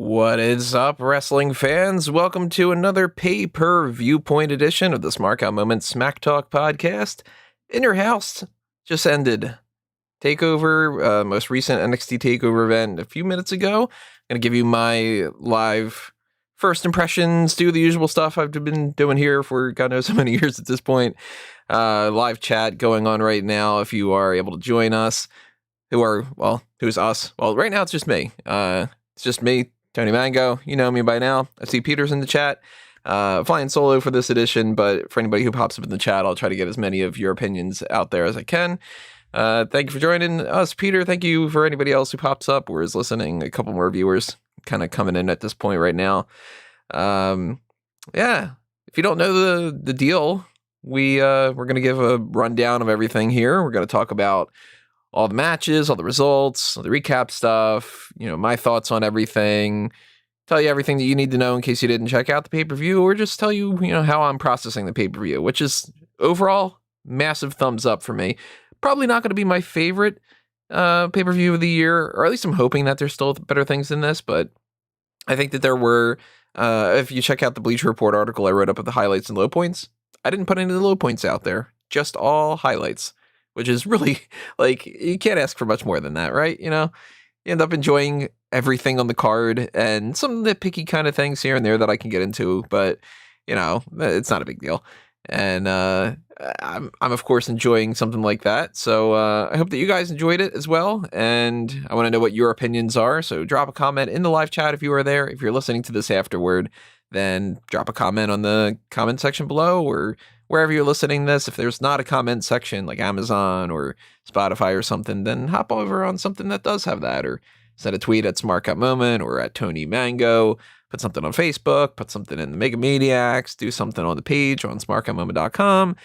What is up, wrestling fans? Welcome to another Pay-Per-Viewpoint edition of the Smark Moment Smack Talk podcast. In your house, just ended TakeOver, most recent NXT TakeOver event a few minutes ago. I'm going to give you my live first impressions, do the usual stuff I've been doing here for God knows how many years at this point. Live chat going on right now if you are able to join us. Who's us? Well, right now it's just me. It's just me, Tony Mango. You know me by now. I see Peter's in the chat. Flying solo for this edition, but for anybody who pops up in the chat, I'll try to get as many of your opinions out there as I can. Thank you for joining us, Peter. Thank you for anybody else who pops up or is listening. A couple more viewers kind of coming in at this point right now. Yeah, if you don't know the deal, we're going to give a rundown of everything here. We're going to talk about all the matches, all the results, all the recap stuff, my thoughts on everything, tell you everything that you need to know in case you didn't check out the pay-per-view, or just tell you, how I'm processing the pay-per-view, which is overall massive thumbs up for me. Probably not going to be my favorite pay-per-view of the year, or at least I'm hoping that there's still better things than this, but I think that there were, if you check out the Bleacher Report article I wrote up of the highlights and low points, I didn't put any of the low points out there, just all highlights. Which is really, you can't ask for much more than that, right? You end up enjoying everything on the card and some nitpicky kind of things here and there that I can get into, but, it's not a big deal. And I'm of course, enjoying something like that. So I hope that you guys enjoyed it as well. And I want to know what your opinions are. So drop a comment in the live chat if you are there. If you're listening to this afterward, then drop a comment on the comment section below or wherever you're listening to this. If there's not a comment section like Amazon or Spotify or something, then hop over on something that does have that, or send a tweet at Smark Moment or at Tony Mango, put something on Facebook, put something in the Mega Maniacs, do something on the page on smarkamoment.com.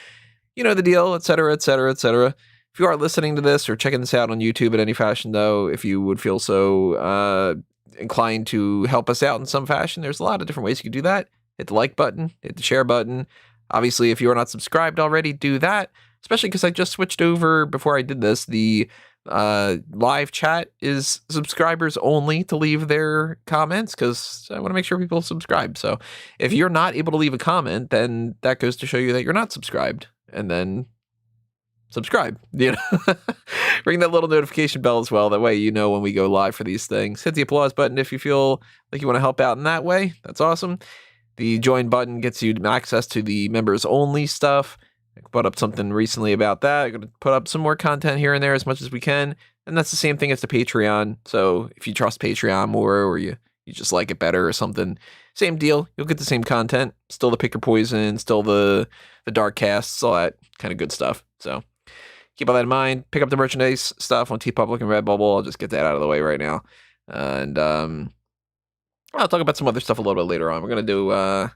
You know the deal, etc., etc., etc. If you are listening to this or checking this out on YouTube in any fashion, though, if you would feel so inclined to help us out in some fashion, there's a lot of different ways you can do that. Hit the like button, hit the share button. Obviously, if you are not subscribed already, do that, especially because I just switched over before I did this. The live chat is subscribers only to leave their comments because I want to make sure people subscribe. So if you're not able to leave a comment, then that goes to show you that you're not subscribed, and then subscribe. Ring that little notification bell as well. That way when we go live for these things. Hit the applause button if you feel like you want to help out in that way. That's awesome. The join button gets you access to the members only stuff. I put up something recently about that. I'm going to put up some more content here and there as much as we can. And that's the same thing as the Patreon. So if you trust Patreon more, or you just like it better or something, same deal. You'll get the same content. Still the Pick Your Poison, still the dark casts, all that kind of good stuff. So keep all that in mind. Pick up the merchandise stuff on TeePublic and Redbubble. I'll just get that out of the way right now. And I'll talk about some other stuff a little bit later on. We're going to do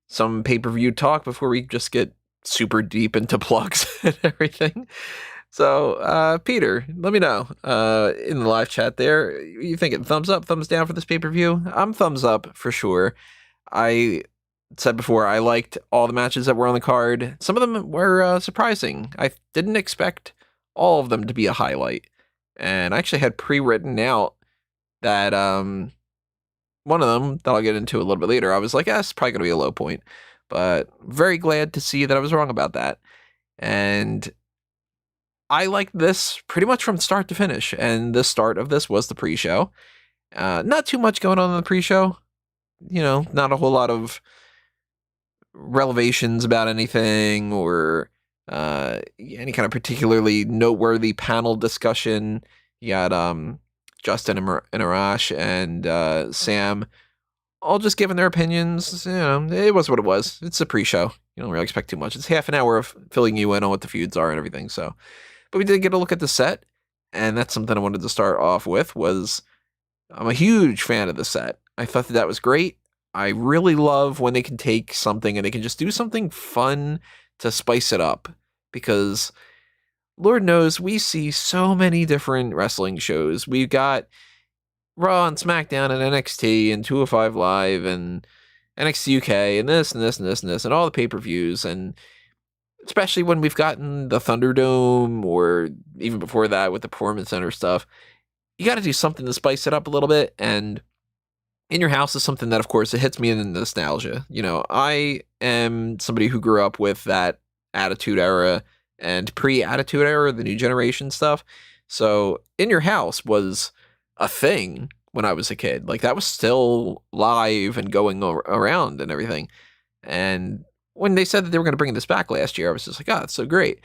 some pay-per-view talk before we just get super deep into plugs and everything. So, Peter, let me know in the live chat there. You thinking thumbs up, thumbs down for this pay-per-view? I'm thumbs up for sure. I said before, I liked all the matches that were on the card. Some of them were surprising. I didn't expect all of them to be a highlight. And I actually had pre-written out that one of them that I'll get into a little bit later, I was like, it's probably going to be a low point. But very glad to see that I was wrong about that. And I liked this pretty much from start to finish. And the start of this was the pre-show. Not too much going on in the pre-show. Not a whole lot of revelations about anything or any kind of particularly noteworthy panel discussion. You got Justin and Arash and Sam all just giving their opinions. It was what it was. It's a pre-show. You don't really expect too much. It's half an hour of filling you in on what the feuds are and everything. So, but we did get a look at the set, and that's something I wanted to start off with. I'm a huge fan of the set. I thought that was great. I really love when they can take something and they can just do something fun to spice it up, because Lord knows we see so many different wrestling shows. We've got Raw and SmackDown and NXT and 205 Live and NXT UK and this and this and this and this and all the pay-per-views, and especially when we've gotten the Thunderdome or even before that with the Performance Center stuff, you got to do something to spice it up a little bit. And In Your House is something that, of course, it hits me in the nostalgia. You know, I am somebody who grew up with that Attitude Era and pre-Attitude Era, the new generation stuff. So In Your House was a thing when I was a kid. Like, that was still live and going around and everything. And when they said that they were going to bring this back last year, I was just like, oh, that's so great.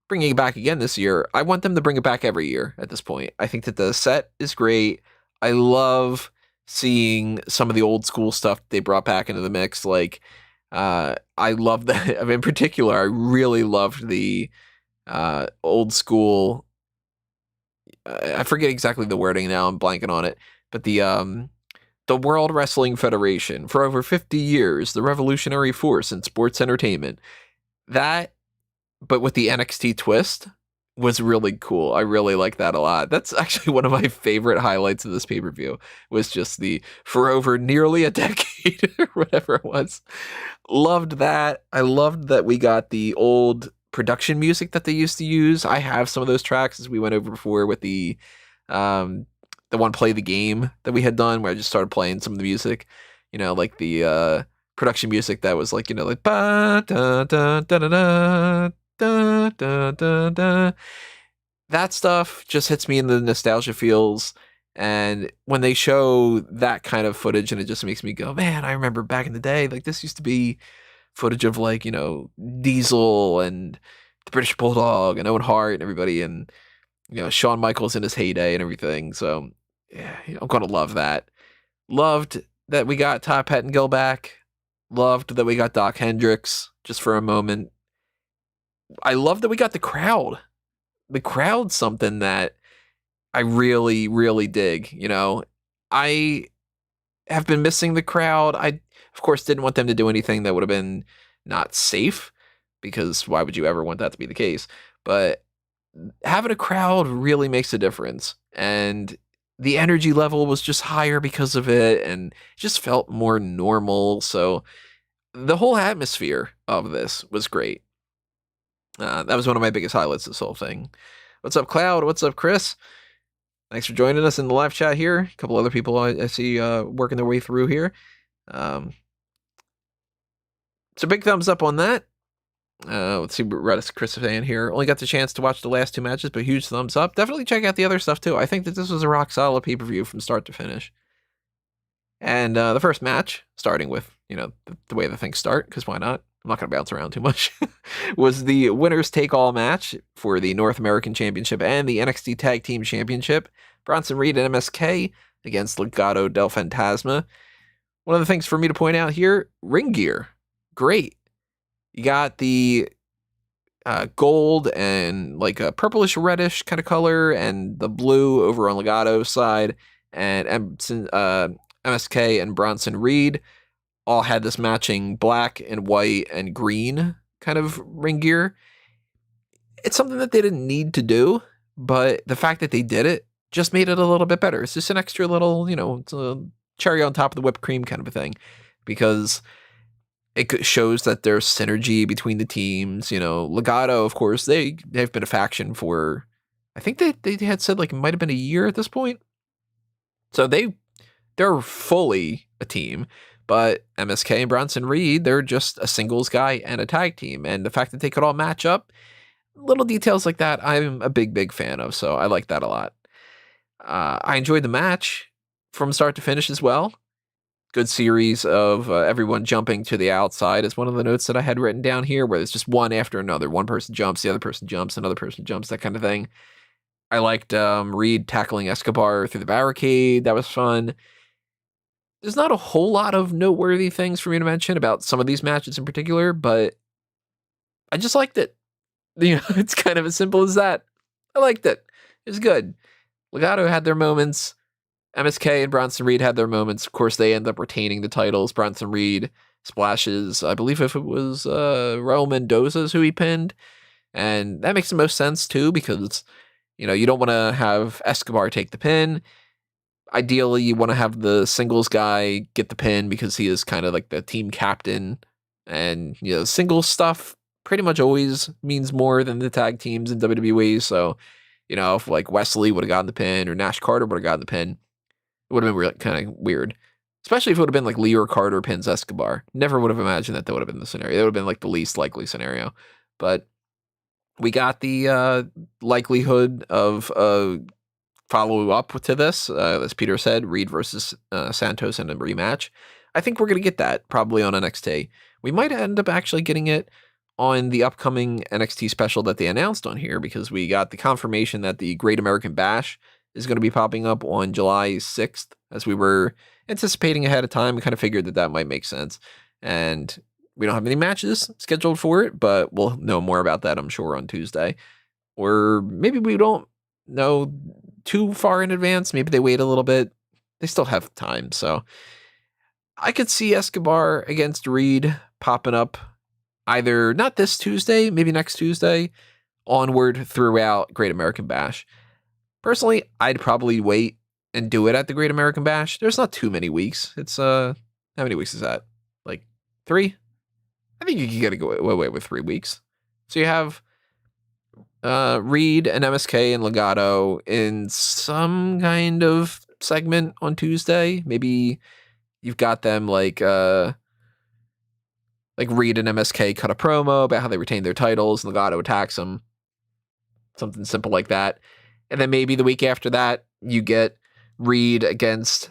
Bringing it back again this year, I want them to bring it back every year at this point. I think that the set is great. I love seeing some of the old school stuff they brought back into the mix. Like, I love that. I mean, in particular, I really loved the old school. I forget exactly the wording now. I'm blanking on it. But the World Wrestling Federation, for over 50 years, the revolutionary force in sports entertainment. That, but with the NXT twist, was really cool. I really like that a lot. That's actually one of my favorite highlights of this pay-per-view, was just the for over nearly a decade or whatever it was. Loved that. I loved that we got the old production music that they used to use. I have some of those tracks, as we went over before with the one Play the Game that we had done, where I just started playing some of the music, you know, like the production music that was like, you know, like ba da da da da da da da da da. That stuff just hits me in the nostalgia feels. And when they show that kind of footage, and it just makes me go, man, I remember back in the day, like, this used to be footage of, like, you know, Diesel and the British Bulldog and Owen Hart and everybody, and, you know, Shawn Michaels in his heyday and everything. So yeah, I'm gonna love that. Loved that we got Todd Pettengill back. Loved that we got Doc Hendricks just for a moment. I love that we got the crowd. The crowd's something that I really, really dig. You know, I have been missing the crowd. I, of course, didn't want them to do anything that would have been not safe, because why would you ever want that to be the case? But having a crowd really makes a difference. And the energy level was just higher because of it, and it just felt more normal. So the whole atmosphere of this was great. That was one of my biggest highlights of this whole thing. What's up, Cloud? What's up, Chris? Thanks for joining us in the live chat here. A couple other people I see working their way through here. So big thumbs up on that. Let's see what Redis Chris is saying here. Only got the chance to watch the last two matches, but huge thumbs up. Definitely check out the other stuff too. I think that this was a rock solid pay-per-view from start to finish. And the first match, starting with, you know, the way the things start, because why not? I'm not going to bounce around too much, was the winners take all match for the North American Championship and the NXT Tag Team Championship. Bronson Reed and MSK against Legado del Fantasma. One of the things for me to point out here, ring gear. Great. You got the gold and like a purplish reddish kind of color, and the blue over on Legado's side, and MSK and Bronson Reed all had this matching black and white and green kind of ring gear. It's something that they didn't need to do, but the fact that they did it just made it a little bit better. It's just an extra little, you know, it's a cherry on top of the whipped cream kind of a thing, because it shows that there's synergy between the teams. You know, Legado, of course, they've been a faction for, I think they had said like it might have been a year at this point. So they're fully a team. But MSK and Bronson Reed, they're just a singles guy and a tag team. And the fact that they could all match up, little details like that, I'm a big fan of. So I like that a lot. I enjoyed the match from start to finish as well. Good series of everyone jumping to the outside is one of the notes that I had written down here, where it's just one after another. One person jumps, the other person jumps, another person jumps, that kind of thing. I liked Reed tackling Escobar through the barricade. That was fun. There's not a whole lot of noteworthy things for me to mention about some of these matches in particular, but I just liked it. You know, it's kind of as simple as that. I liked it. It was good. Legado had their moments. MSK and Bronson Reed had their moments. Of course, they end up retaining the titles. Bronson Reed splashes, I believe if it was Raul Mendoza's who he pinned. And that makes the most sense too, because, you know, you don't want to have Escobar take the pin. Ideally, you want to have the singles guy get the pin, because he is kind of like the team captain. And, you know, singles stuff pretty much always means more than the tag teams in WWE. So, you know, if like Wesley would have gotten the pin or Nash Carter would have gotten the pin, it would have been really kind of weird. Especially if it would have been like Lee or Carter pins Escobar. Never would have imagined that would have been the scenario. That would have been like the least likely scenario. But we got the likelihood of follow up to this. As Peter said, Reed versus Santos in a rematch. I think we're going to get that probably on NXT. We might end up actually getting it on the upcoming NXT special that they announced on here, because we got the confirmation that the Great American Bash is going to be popping up on July 6th, as we were anticipating ahead of time. We kind of figured that might make sense. And we don't have any matches scheduled for it, but we'll know more about that, I'm sure, on Tuesday. Or maybe we don't know too far in advance. Maybe they wait a little bit. They still have time. So I could see Escobar against Reed popping up either not this Tuesday, maybe next Tuesday, onward throughout Great American Bash. Personally, I'd probably wait and do it at the Great American Bash. There's not too many weeks. It's how many weeks is that? Like 3? I think you can get away with 3 weeks. So you have Reed and MSK and Legado in some kind of segment on Tuesday. Maybe you've got them like Reed and MSK cut a promo about how they retain their titles and Legado attacks them. Something simple like that. And then maybe the week after that, you get Reed against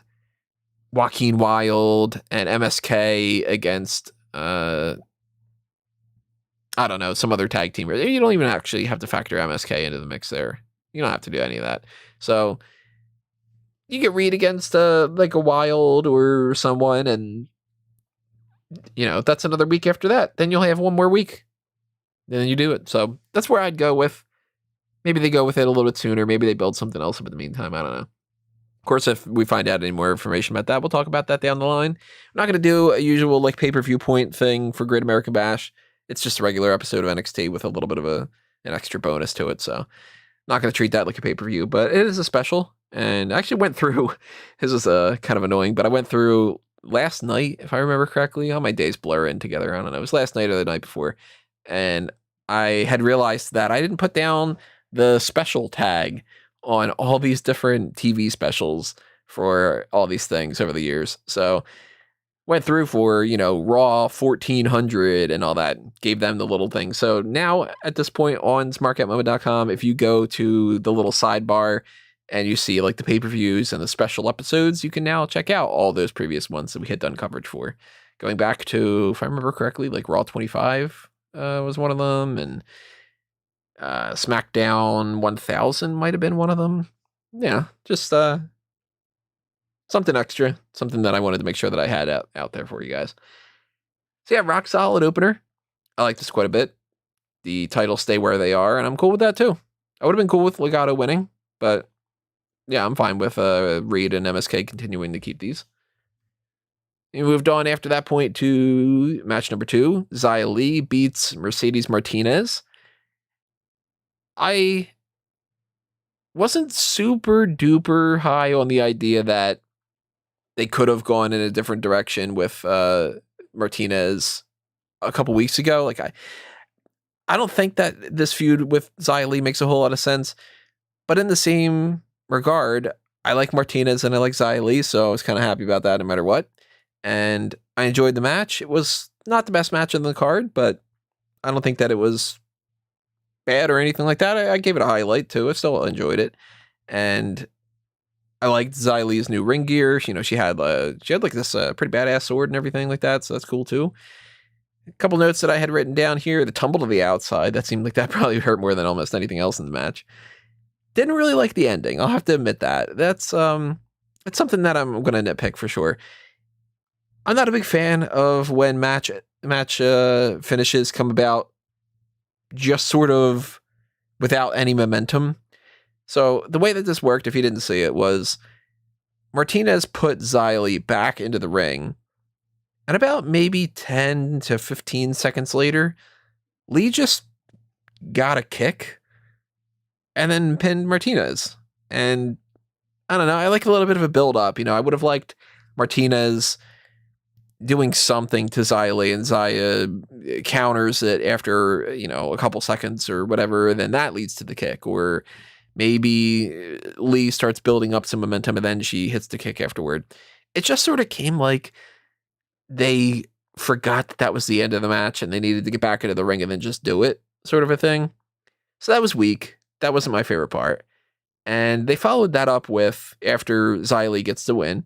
Joaquin Wilde and MSK against, I don't know, some other tag team. You don't even actually have to factor MSK into the mix there. You don't have to do any of that. So you get Reed against like a Wilde or someone, and that's another week after that. Then you'll have one more week. And then you do it. So that's where I'd go with. Maybe they go with it a little bit sooner. Maybe they build something else up in the meantime. I don't know. Of course, if we find out any more information about that, we'll talk about that down the line. I'm not going to do a usual like pay-per-view-point thing for Great American Bash. It's just a regular episode of NXT with a little bit of an extra bonus to it. So not going to treat that like a pay-per-view, but it is a special. And I actually went through, this is kind of annoying, but I went through last night, if I remember correctly. All my days blur in together. I don't know. It was last night or the night before. And I had realized that I didn't put down the special tag on all these different TV specials for all these things over the years. So went through for, Raw 1400 and all that, gave them the little thing. So now at this point on smark@moment.com, if you go to the little sidebar and you see like the pay-per-views and the special episodes, you can now check out all those previous ones that we had done coverage for. Going back to, if I remember correctly, like Raw 25 was one of them, and SmackDown 1000 might have been one of them. Yeah, just something extra, something that I wanted to make sure that I had out there for you guys. So yeah, rock solid opener. I like this quite a bit. The titles stay where they are, and I'm cool with that too. I would have been cool with Legado winning, but yeah, I'm fine with Reed and MSK continuing to keep these. We moved on after that point to match number 2. Xia Li beats Mercedes Martinez. I wasn't super duper high on the idea that they could have gone in a different direction with Martinez a couple weeks ago. Like I don't think that this feud with Xia Li makes a whole lot of sense, but in the same regard, I like Martinez and I like Xia Li, so I was kind of happy about that no matter what. And I enjoyed the match. It was not the best match on the card, but I don't think that it was bad or anything like that. I gave it a highlight too. I still enjoyed it, and I liked Xia Li's new ring gear. She had like this pretty badass sword and everything like that, so that's cool too. A couple notes that I had written down here: the tumble to the outside. That seemed like that probably hurt more than almost anything else in the match. Didn't really like the ending. I'll have to admit that. That's it's something that I'm going to nitpick for sure. I'm not a big fan of when match finishes come about just sort of without any momentum. So the way that this worked, if you didn't see it, was Martinez put Xia Li back into the ring, and about maybe 10 to 15 seconds later, Li just got a kick and then pinned Martinez. And I don't know, I like a little bit of a build up. I would have liked Martinez doing something to Xia Li, and Xia counters it after, a couple seconds or whatever, and then that leads to the kick. Or maybe Li starts building up some momentum and then she hits the kick afterward. it just sort of came like they forgot that was the end of the match and they needed to get back into the ring and then just do it, sort of a thing. So that was weak. That wasn't my favorite part. And they followed that up with, after Xia Li gets the win,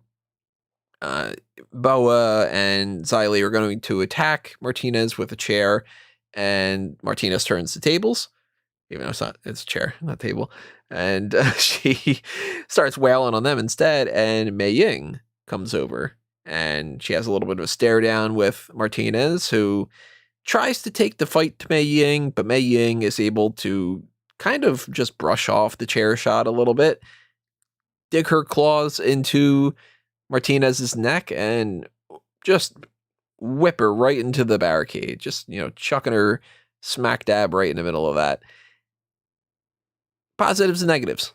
Boa and Xia Li are going to attack Martinez with a chair, and Martinez turns the tables, even though it's a chair, not a table, and she starts wailing on them instead, and Mei Ying comes over, and she has a little bit of a stare down with Martinez, who tries to take the fight to Mei Ying, but Mei Ying is able to kind of just brush off the chair shot a little bit, dig her claws into Martinez's neck, and just whip her right into the barricade. Just, chucking her smack dab right in the middle of that. Positives and negatives.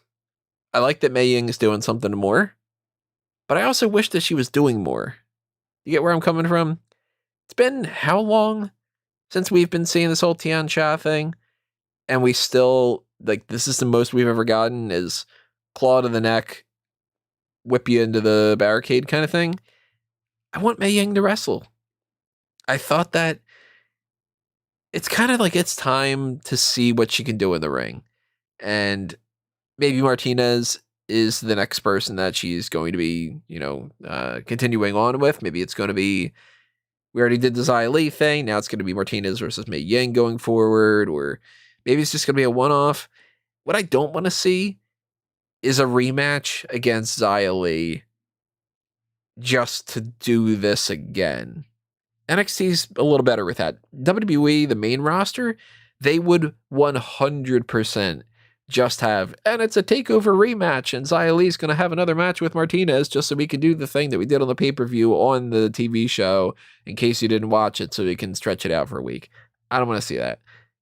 I like that Mei Ying is doing something more, but I also wish that she was doing more. You get where I'm coming from? It's been how long since we've been seeing this whole Tian Sha thing? And we still, this is the most we've ever gotten, is claw to the neck, whip you into the barricade kind of thing. I want Mei Ying to wrestle. I thought that it's kind of like it's time to see what she can do in the ring. And maybe Martinez is the next person that she's going to be, continuing on with. Maybe it's going to be, we already did the Xia Li thing. Now it's going to be Martinez versus Mei Ying going forward. Or maybe it's just going to be a one-off. What I don't want to see is a rematch against Xia Li just to do this again. NXT's a little better with that. WWE, the main roster, they would 100% just have, and it's a TakeOver rematch, and Xia Li's going to have another match with Martinez just so we can do the thing that we did on the pay-per-view on the TV show in case you didn't watch it so we can stretch it out for a week. I don't want to see that.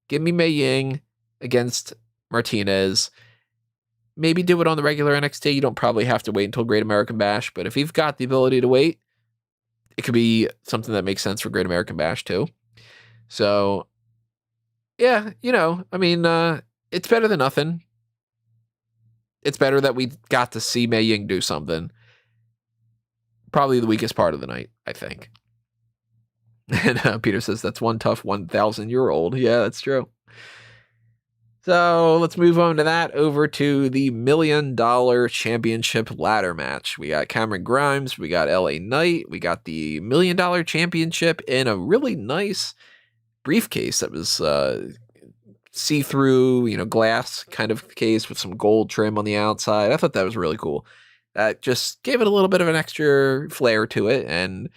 Give me Mei Ying against Martinez. Maybe do it on the regular NXT. You don't probably have to wait until Great American Bash, but if you've got the ability to wait, it could be something that makes sense for Great American Bash too. So, yeah, it's better than nothing. It's better that we got to see Mei Ying do something. Probably the weakest part of the night, I think. And Peter says that's one tough 1,000-year-old. Yeah, that's true. So let's move on to that, over to the $1 Million Championship ladder match. We got Cameron Grimes, we got LA Knight, we got the $1 Million Championship in a really nice briefcase that was see-through, glass kind of case with some gold trim on the outside. I thought that was really cool. That just gave it a little bit of an extra flair to it. And,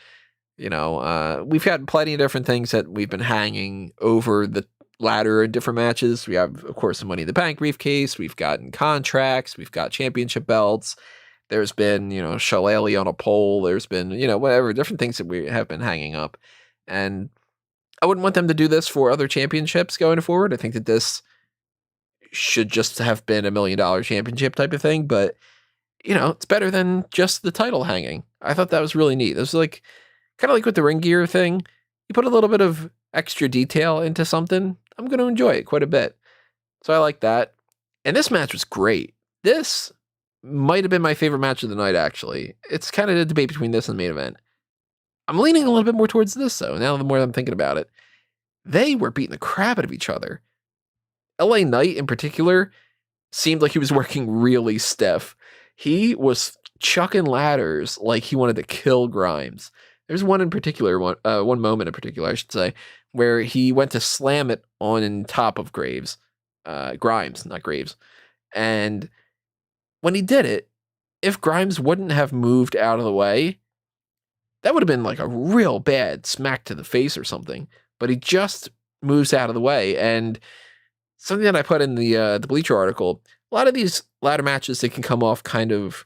we've got plenty of different things that we've been hanging over the ladder in different matches. We have, of course, the Money in the Bank briefcase. We've gotten contracts. We've got championship belts. There's been, shillelagh on a pole. There's been, whatever, different things that we have been hanging up. And I wouldn't want them to do this for other championships going forward. I think that this should just have been $1 Million Championship type of thing. But, it's better than just the title hanging. I thought that was really neat. It was kind of like with the ring gear thing. You put a little bit of extra detail into something, I'm going to enjoy it quite a bit. So I like that. And this match was great. This might have been my favorite match of the night, actually. It's kind of a debate between this and the main event. I'm leaning a little bit more towards this, though, now the more I'm thinking about it. They were beating the crap out of each other. LA Knight, in particular, seemed like he was working really stiff. He was chucking ladders like he wanted to kill Grimes. There's one moment in particular, I should say, where he went to slam it on top of Grimes, not Graves. And when he did it, if Grimes wouldn't have moved out of the way, that would have been like a real bad smack to the face or something. But he just moves out of the way. And something that I put in the Bleacher article, a lot of these ladder matches, they can come off kind of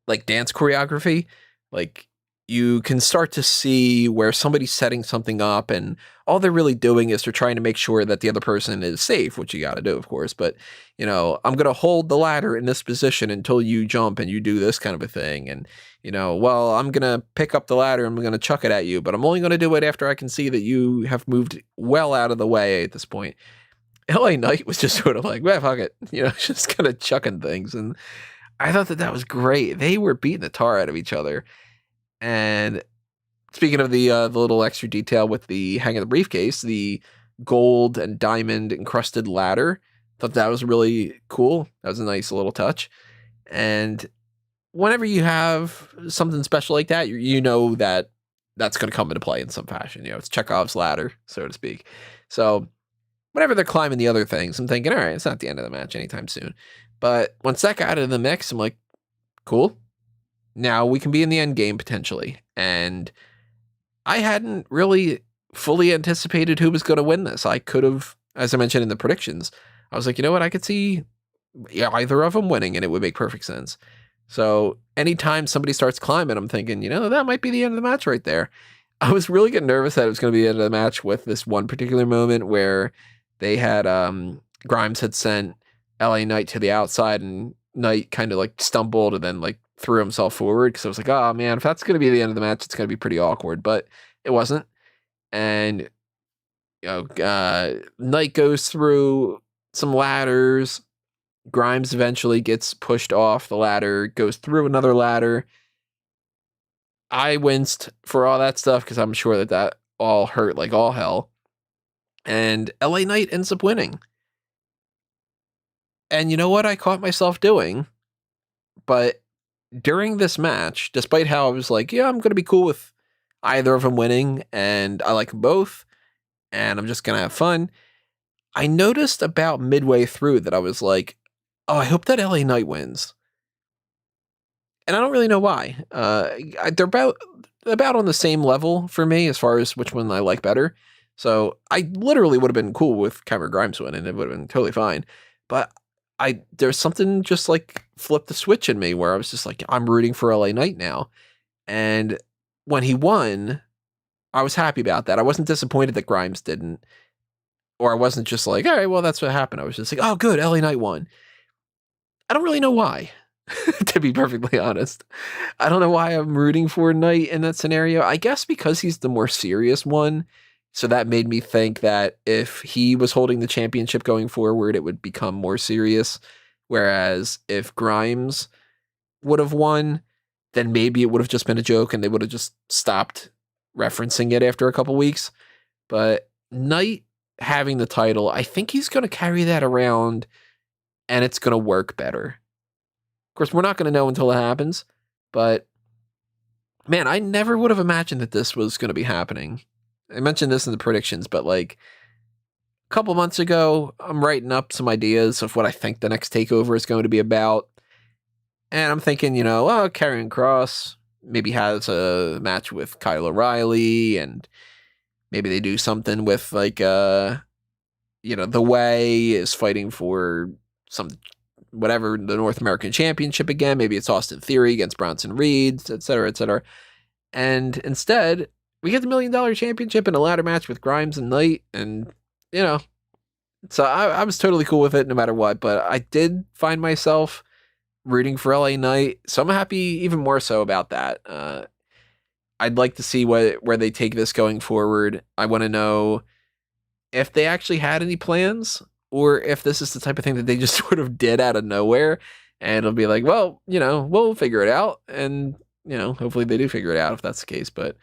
like dance choreography. Like, you can start to see where somebody's setting something up and all they're really doing is they're trying to make sure that the other person is safe, which you got to do, of course. But, I'm going to hold the ladder in this position until you jump and you do this kind of a thing. And, I'm going to pick up the ladder and I'm going to chuck it at you, but I'm only going to do it after I can see that you have moved well out of the way at this point. LA Knight was just sort of like, well, fuck it, just kind of chucking things. And I thought that was great. They were beating the tar out of each other. And speaking of the little extra detail with the hang of the briefcase, the gold and diamond encrusted ladder, thought that was really cool. That was a nice little touch. And whenever you have something special like that, you know that that's going to come into play in some fashion. It's Chekhov's ladder, so to speak. So whenever they're climbing the other things, I'm thinking, all right, it's not the end of the match anytime soon. But once that got into the mix, I'm like, cool. Now we can be in the end game potentially. And I hadn't really fully anticipated who was going to win this. I could have, as I mentioned in the predictions, I was like, you know what? I could see either of them winning and it would make perfect sense. So anytime somebody starts climbing, I'm thinking, that might be the end of the match right there. I was really getting nervous that it was going to be the end of the match with this one particular moment where they had, Grimes had sent LA Knight to the outside and Knight kind of like stumbled and then like threw himself forward. Cause I was like, oh man, if that's going to be the end of the match, it's going to be pretty awkward, but it wasn't. And, Knight goes through some ladders. Grimes eventually gets pushed off the ladder, goes through another ladder. I winced for all that stuff because I'm sure that all hurt like all hell. And LA Knight ends up winning. And you know what I caught myself doing? But during this match, despite how I was like, yeah, I'm going to be cool with either of them winning, and I like them both, and I'm just going to have fun, I noticed about midway through that I was like, oh, I hope that LA Knight wins. And I don't really know why. They're about on the same level for me as far as which one I like better. So I literally would have been cool with Cameron Grimes winning. It would have been totally fine. But there's something just like flipped the switch in me where I was just like, I'm rooting for LA Knight now. And when he won, I was happy about that. I wasn't disappointed that Grimes didn't. Or I wasn't just like, all right, well, that's what happened. I was just like, oh, good, LA Knight won. I don't really know why, to be perfectly honest. I don't know why I'm rooting for Knight in that scenario. I guess because he's the more serious one. So that made me think that if he was holding the championship going forward, it would become more serious. Whereas if Grimes would have won, then maybe it would have just been a joke and they would have just stopped referencing it after a couple weeks. But Knight having the title, I think he's going to carry that around and it's going to work better. Of course, we're not going to know until it happens, but man, I never would have imagined that this was going to be happening. I mentioned this in the predictions, but like a couple months ago, I'm writing up some ideas of what I think the next TakeOver is going to be about. And I'm thinking, Karrion Kross maybe has a match with Kyle O'Reilly, and maybe they do something with like, The Way is fighting for whatever, the North American Championship again. Maybe it's Austin Theory against Bronson Reed, et cetera, et cetera. And instead, we get the $1 Million Championship in a ladder match with Grimes and Knight, and, so I was totally cool with it no matter what, but I did find myself rooting for LA Knight, so I'm happy even more so about that. I'd like to see where they take this going forward. I want to know if they actually had any plans, or if this is the type of thing that they just sort of did out of nowhere, and it'll be like, well, we'll figure it out, and, hopefully they do figure it out if that's the case. But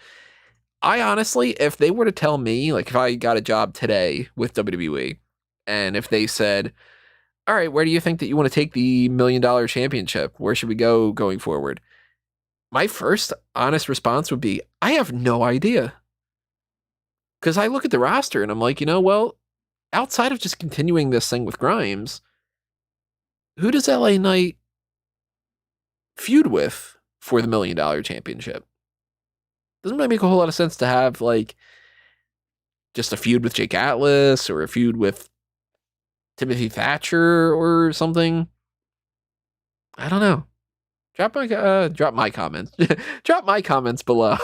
I honestly, if they were to tell me, like if I got a job today with WWE, and if they said, all right, where do you think that you want to take the $1 Million Championship? Where should we go going forward? My first honest response would be, I have no idea. Because I look at the roster and I'm like, well, outside of just continuing this thing with Grimes, who does LA Knight feud with for the $1 Million Championship? Doesn't really make a whole lot of sense to have like just a feud with Jake Atlas or a feud with Timothy Thatcher or something. I don't know. Drop my comments. Drop my comments below.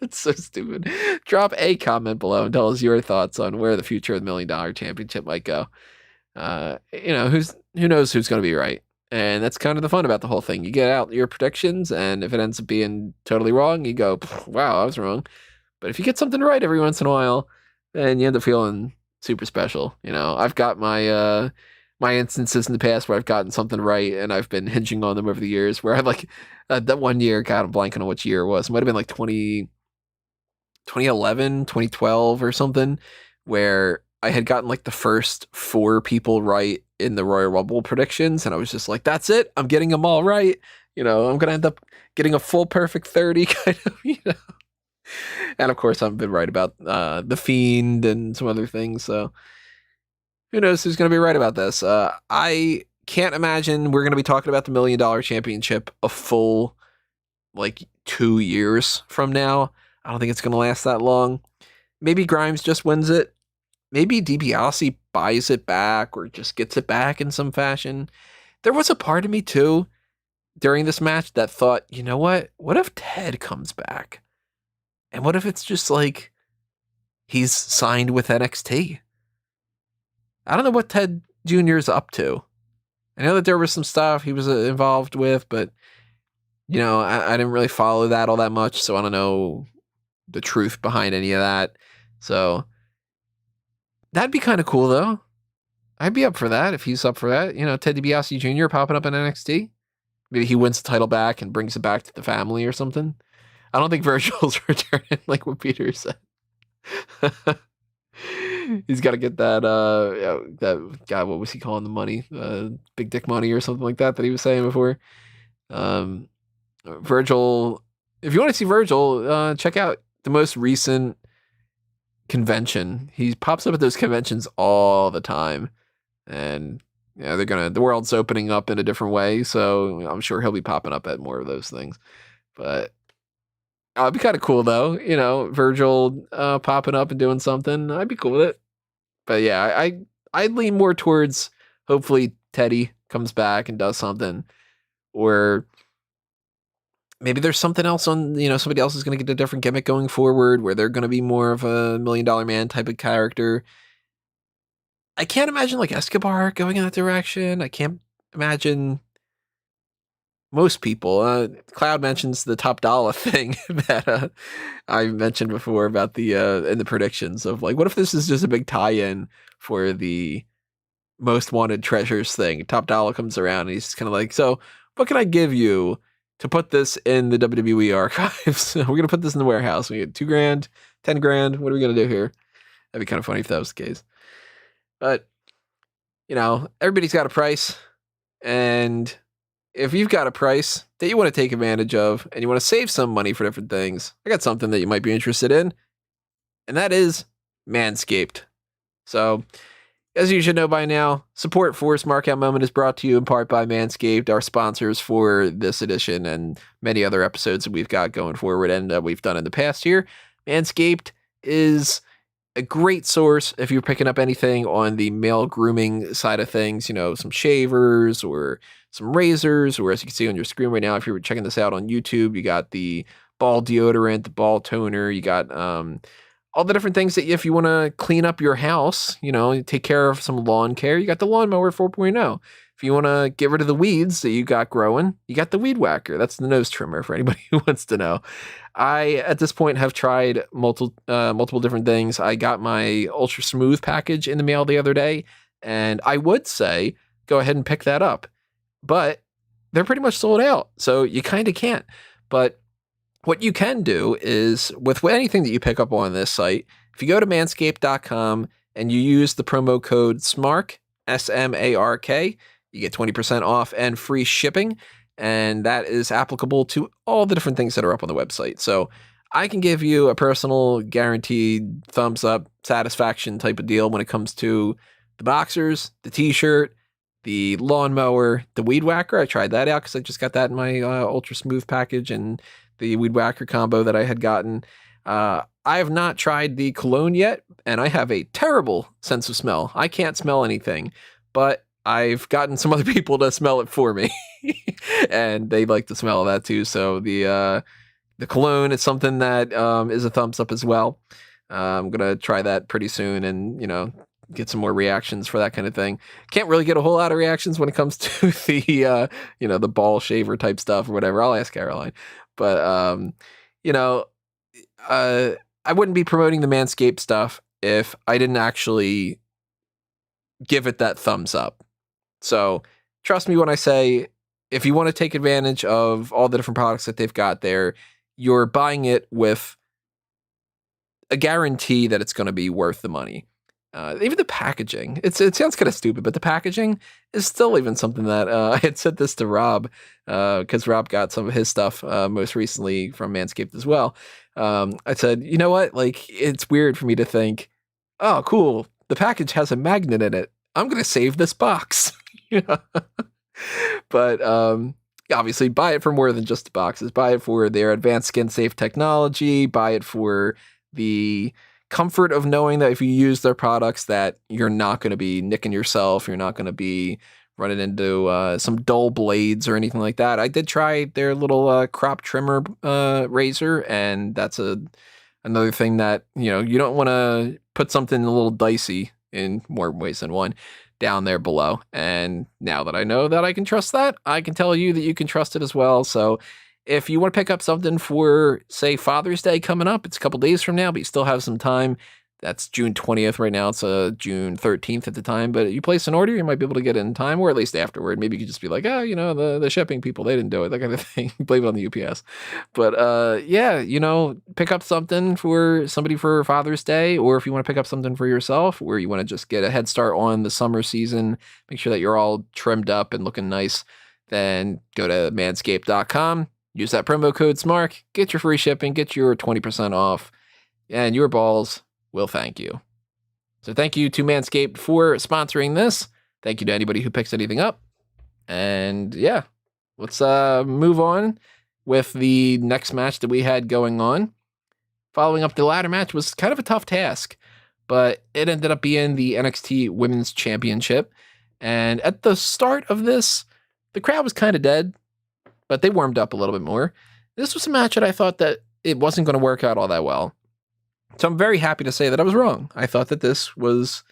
It's so stupid. Drop a comment below and tell us your thoughts on where the future of the $1 Million Championship might go. Who knows who's going to be right. And that's kind of the fun about the whole thing. You get out your predictions, and if it ends up being totally wrong, you go, wow, I was wrong. But if you get something right every once in a while, then you end up feeling super special. I've got my my instances in the past where I've gotten something right and I've been hinging on them over the years. Where I like that one year, God, I'm blanking on which year it was. It might have been like 2011, 2012 or something, where I had gotten like the first 4 people right in the Royal Rumble predictions, and I was just like, that's it, I'm getting them all right. I'm gonna end up getting a full perfect 30 kind of. And of course I've been right about the Fiend and some other things, so who knows who's gonna be right about this. I can't imagine we're gonna be talking about the $1 Million Championship a full like 2 years from now. I don't think it's gonna last that long. Maybe Grimes just wins it. Maybe DiBiase buys it back or just gets it back in some fashion. There was a part of me too during this match that thought, you know what? What if Ted comes back? And what if it's just like he's signed with NXT? I don't know what Ted Jr. is up to. I know that there was some stuff he was involved with, but I didn't really follow that all that much, so I don't know the truth behind any of that. So that'd be kind of cool, though. I'd be up for that if he's up for that. Ted DiBiase Jr. popping up in NXT. Maybe he wins the title back and brings it back to the family or something. I don't think Virgil's returning, like what Peter said. He's got to get that, that guy, what was he calling the money? Big dick money or something like that he was saying before. Virgil, if you want to see Virgil, check out the most recent convention. He pops up at those conventions all the time, and the world's opening up in a different way, so I'm sure he'll be popping up at more of those things. But it'd be kind of cool though, Virgil popping up and doing something. I'd be cool with it. But yeah, I'd lean more towards hopefully Teddy comes back and does something, or maybe there's something else on, somebody else is going to get a different gimmick going forward where they're going to be more of a $1 Million Man type of character. I can't imagine like Escobar going in that direction. I can't imagine most people. Cloud mentions the Top Dollar thing that I mentioned before about the in the predictions of like, what if this is just a big tie-in for the Most Wanted Treasures thing? Top Dollar comes around and he's just kind of like, so what can I give you to put this in the WWE archives? We're going to put this in the warehouse. We get $2,000, $10,000. What are we going to do here? That'd be kind of funny if that was the case. But, everybody's got a price. And if you've got a price that you want to take advantage of and you want to save some money for different things, I got something that you might be interested in. And that is Manscaped. So, as you should know by now, support for Smark Out Moment is brought to you in part by Manscaped, our sponsors for this edition and many other episodes that we've got going forward and we've done in the past here. Manscaped is a great source if you're picking up anything on the male grooming side of things, some shavers or some razors, or as you can see on your screen right now, if you're checking this out on YouTube, you got the ball deodorant, the ball toner, you got all the different things that if you want to clean up your house, take care of some lawn care, you got the Lawnmower 4.0. If you want to get rid of the weeds that you got growing, you got the Weed Whacker. That's the nose trimmer for anybody who wants to know. I, at this point, have tried multiple different things. I got my Ultra Smooth package in the mail the other day, and I would say go ahead and pick that up. But they're pretty much sold out, so you kind of can't. But what you can do is, with anything that you pick up on this site, if you go to manscaped.com and you use the promo code SMARK, SMARK, you get 20% off and free shipping, and that is applicable to all the different things that are up on the website. So I can give you a personal guaranteed thumbs up satisfaction type of deal when it comes to the boxers, the t-shirt, the lawnmower, the Weed Whacker. I tried that out because I just got that in my Ultra Smooth package, and the Weed Whacker combo that I had gotten. I have not tried the cologne yet, and I have a terrible sense of smell. I can't smell anything, but I've gotten some other people to smell it for me, and they like the smell of that too. So the cologne is something that is a thumbs up as well. I'm gonna try that pretty soon, and get some more reactions for that kind of thing. Can't really get a whole lot of reactions when it comes to the the ball shaver type stuff or whatever. I'll ask Caroline, but I wouldn't be promoting the Manscaped stuff if I didn't actually give it that thumbs up. So trust me when I say, if you want to take advantage of all the different products that they've got there, you're buying it with a guarantee that it's going to be worth the money. Even the packaging, it sounds kind of stupid, but the packaging is still even something that I had said this to Rob, because Rob got some of his stuff most recently from Manscaped as well. I said, you know what? Like, it's weird for me to think, oh, cool, the package has a magnet in it. I'm going to save this box. But obviously, buy it for more than just the boxes. Buy it for their advanced skin safe technology. Buy it for the comfort of knowing that if you use their products that you're not going to be nicking yourself, you're not going to be running into some dull blades or anything like that. I did try their little crop trimmer razor, and that's another thing that, you don't want to put something a little dicey in more ways than one down there below. And now that I know that I can trust that, I can tell you that you can trust it as well. So if you want to pick up something for, say, Father's Day coming up, it's a couple days from now, but you still have some time. That's June 20th right now. It's June 13th at the time. But you place an order, you might be able to get it in time, or at least afterward. Maybe you could just be like, oh, the shipping people, they didn't do it, that kind of thing. Blame it on the UPS. But yeah, pick up something for somebody for Father's Day, or if you want to pick up something for yourself, or you want to just get a head start on the summer season, make sure that you're all trimmed up and looking nice, then go to manscaped.com. Use that promo code SMARK, get your free shipping, get your 20% off, and your balls will thank you. So thank you to Manscaped for sponsoring this. Thank you to anybody who picks anything up. And yeah, let's move on with the next match that we had going on. Following up the ladder match was kind of a tough task, but it ended up being the NXT Women's Championship. And at the start of this, the crowd was kind of dead, but they warmed up a little bit more. This was a match that I thought that it wasn't going to work out all that well. So I'm very happy to say that I was wrong. I thought that this was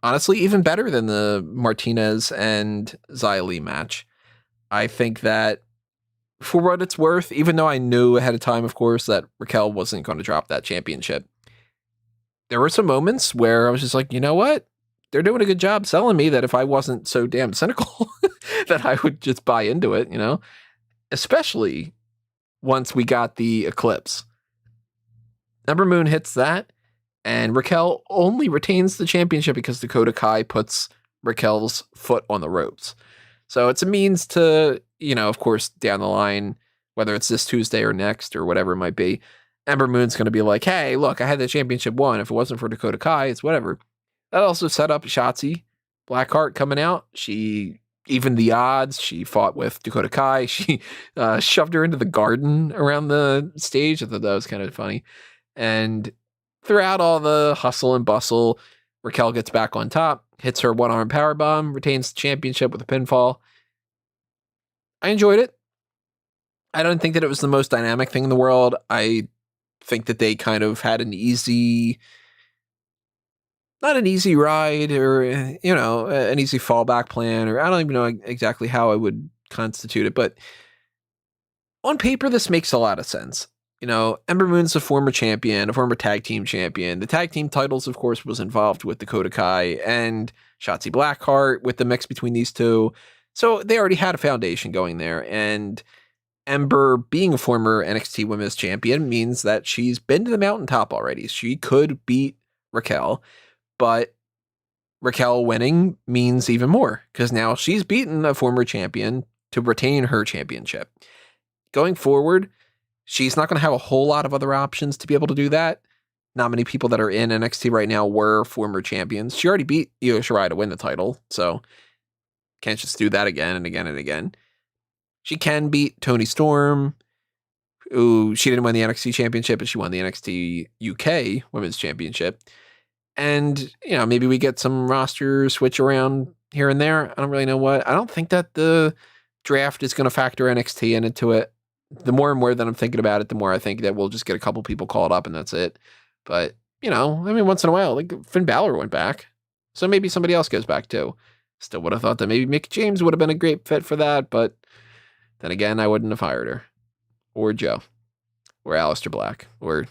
honestly even better than the Martinez and Xia Li match. I think that for what it's worth, even though I knew ahead of time, of course, that Raquel wasn't going to drop that championship, there were some moments where I was just like, you know what? They're doing a good job selling me that if I wasn't so damn cynical, that I would just buy into it, especially once we got the Eclipse. Ember Moon hits that, and Raquel only retains the championship because Dakota Kai puts Raquel's foot on the ropes. So it's a means to, of course, down the line, whether it's this Tuesday or next or whatever it might be, Ember Moon's going to be like, hey, look, I had the championship won. If it wasn't for Dakota Kai, it's whatever. That also set up Shotzi Blackheart coming out. She evened the odds. She fought with Dakota Kai. She shoved her into the garden around the stage. I thought that was kind of funny. And throughout all the hustle and bustle, Raquel gets back on top, hits her one-arm powerbomb, retains the championship with a pinfall. I enjoyed it. I don't think that it was the most dynamic thing in the world. I think that they kind of had not an easy ride or, an easy fallback plan, or I don't even know exactly how I would constitute it. But on paper, this makes a lot of sense. Ember Moon's a former champion, a former tag team champion. The tag team titles, of course, was involved with Dakota Kai and Shotzi Blackheart with the mix between these two. So they already had a foundation going there. And Ember being a former NXT Women's Champion means that she's been to the mountaintop already. She could beat Raquel, but Raquel winning means even more because now she's beaten a former champion to retain her championship. Going forward, she's not going to have a whole lot of other options to be able to do that. Not many people that are in NXT right now were former champions. She already beat Io Shirai to win the title, so can't just do that again and again and again. She can beat Toni Storm, who she didn't win the NXT championship, but she won the NXT UK Women's Championship. And, maybe we get some roster switch around here and there. I don't really know what. I don't think that the draft is going to factor NXT into it. The more and more that I'm thinking about it, the more I think that we'll just get a couple people called up and that's it. But, once in a while, like Finn Balor went back. So maybe somebody else goes back too. Still would have thought that maybe Mickie James would have been a great fit for that. But then again, I wouldn't have hired her. Or Joe. Or Aleister Black. Or,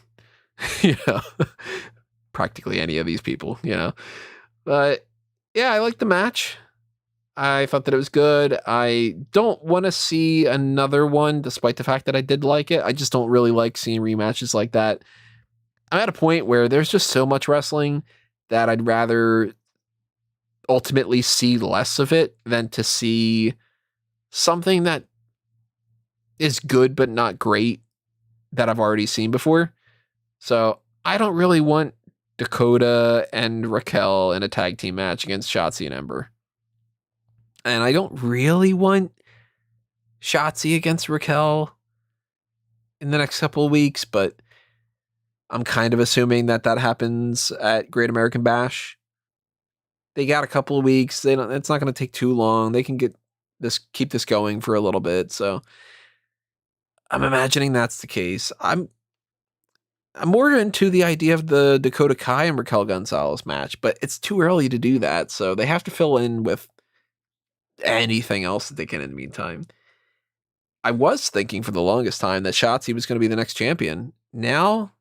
practically any of these people, But, yeah, I like the match. I thought that it was good. I don't want to see another one, despite the fact that I did like it. I just don't really like seeing rematches like that. I'm at a point where there's just so much wrestling that I'd rather ultimately see less of it than to see something that is good but not great that I've already seen before. So I don't really want Dakota and Raquel in a tag team match against Shotzi and Ember. And I don't really want Shotzi against Raquel in the next couple of weeks, but I'm kind of assuming that happens at Great American Bash. They got a couple of weeks. It's not going to take too long. They can keep this going for a little bit. So I'm imagining that's the case. I'm more into the idea of the Dakota Kai and Raquel Gonzalez match, but it's too early to do that. So they have to fill in with anything else that they can in the meantime. I was thinking for the longest time that Shotzi was going to be the next champion. Now,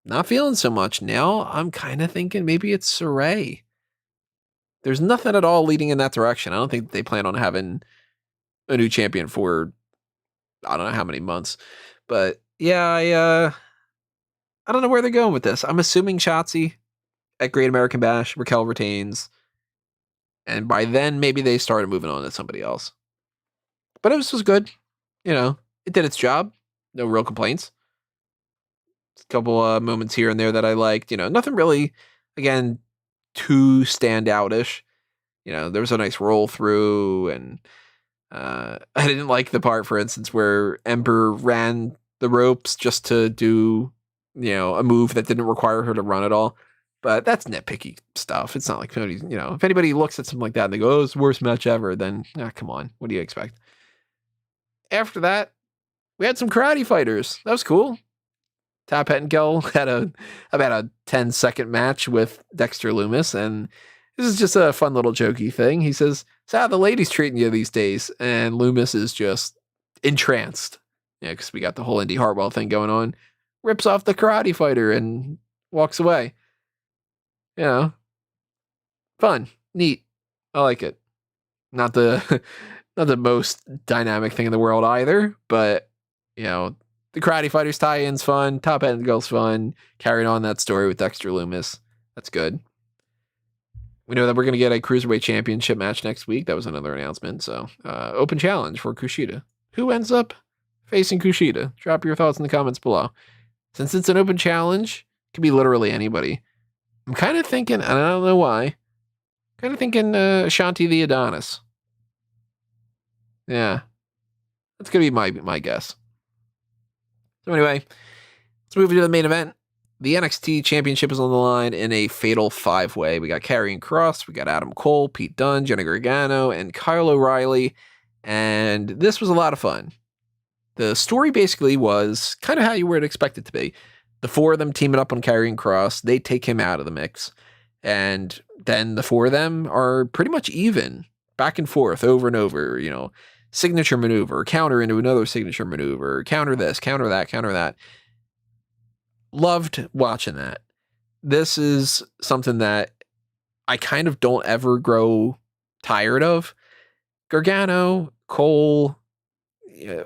not feeling so much. Now I'm kind of thinking maybe it's Saray. There's nothing at all leading in that direction. I don't think they plan on having a new champion for I don't know how many months. But yeah, I don't know where they're going with this. I'm assuming Shotzi at Great American Bash, Raquel retains. And by then, maybe they started moving on to somebody else. But this was good. It did its job. No real complaints. A couple moments here and there that I liked. Nothing really, again, too standout-ish. There was a nice roll through, and I didn't like the part, for instance, where Ember ran the ropes just to do, a move that didn't require her to run at all. But that's nitpicky stuff. It's not like, if anybody looks at something like that and they go, oh, it's the worst match ever, then, come on. What do you expect? After that, we had some karate fighters. That was cool. Top Pettengill had about a 10-second match with Dexter Lumis, and this is just a fun little jokey thing. He says, so how the ladies treating you these days? And Lumis is just entranced. Because we got the whole Indy Hartwell thing going on. Rips off the karate fighter and walks away. Fun, neat. I like it. Not the most dynamic thing in the world either, but the karate fighters tie-in's fun. Top End Girl's fun. Carrying on that story with Dexter Lumis. That's good. We know that we're going to get a Cruiserweight Championship match next week. That was another announcement. So, open challenge for Kushida. Who ends up facing Kushida? Drop your thoughts in the comments below. Since it's an open challenge, it could be literally anybody. I'm kind of thinking, and I don't know why, Shanti the Adonis. Yeah. That's going to be my guess. So anyway, let's move into the main event. The NXT Championship is on the line in a fatal 5-way. We got Karrion Kross, we got Adam Cole, Pete Dunne, Johnny Gargano, and Kyle O'Reilly. And this was a lot of fun. The story basically was kind of how you would expect it to be. The four of them teaming up on Karrion Kross. They take him out of the mix. And then the four of them are pretty much even. Back and forth, over and over, signature maneuver, counter into another signature maneuver, counter this, counter that, counter that. Loved watching that. This is something that I kind of don't ever grow tired of. Gargano, Cole,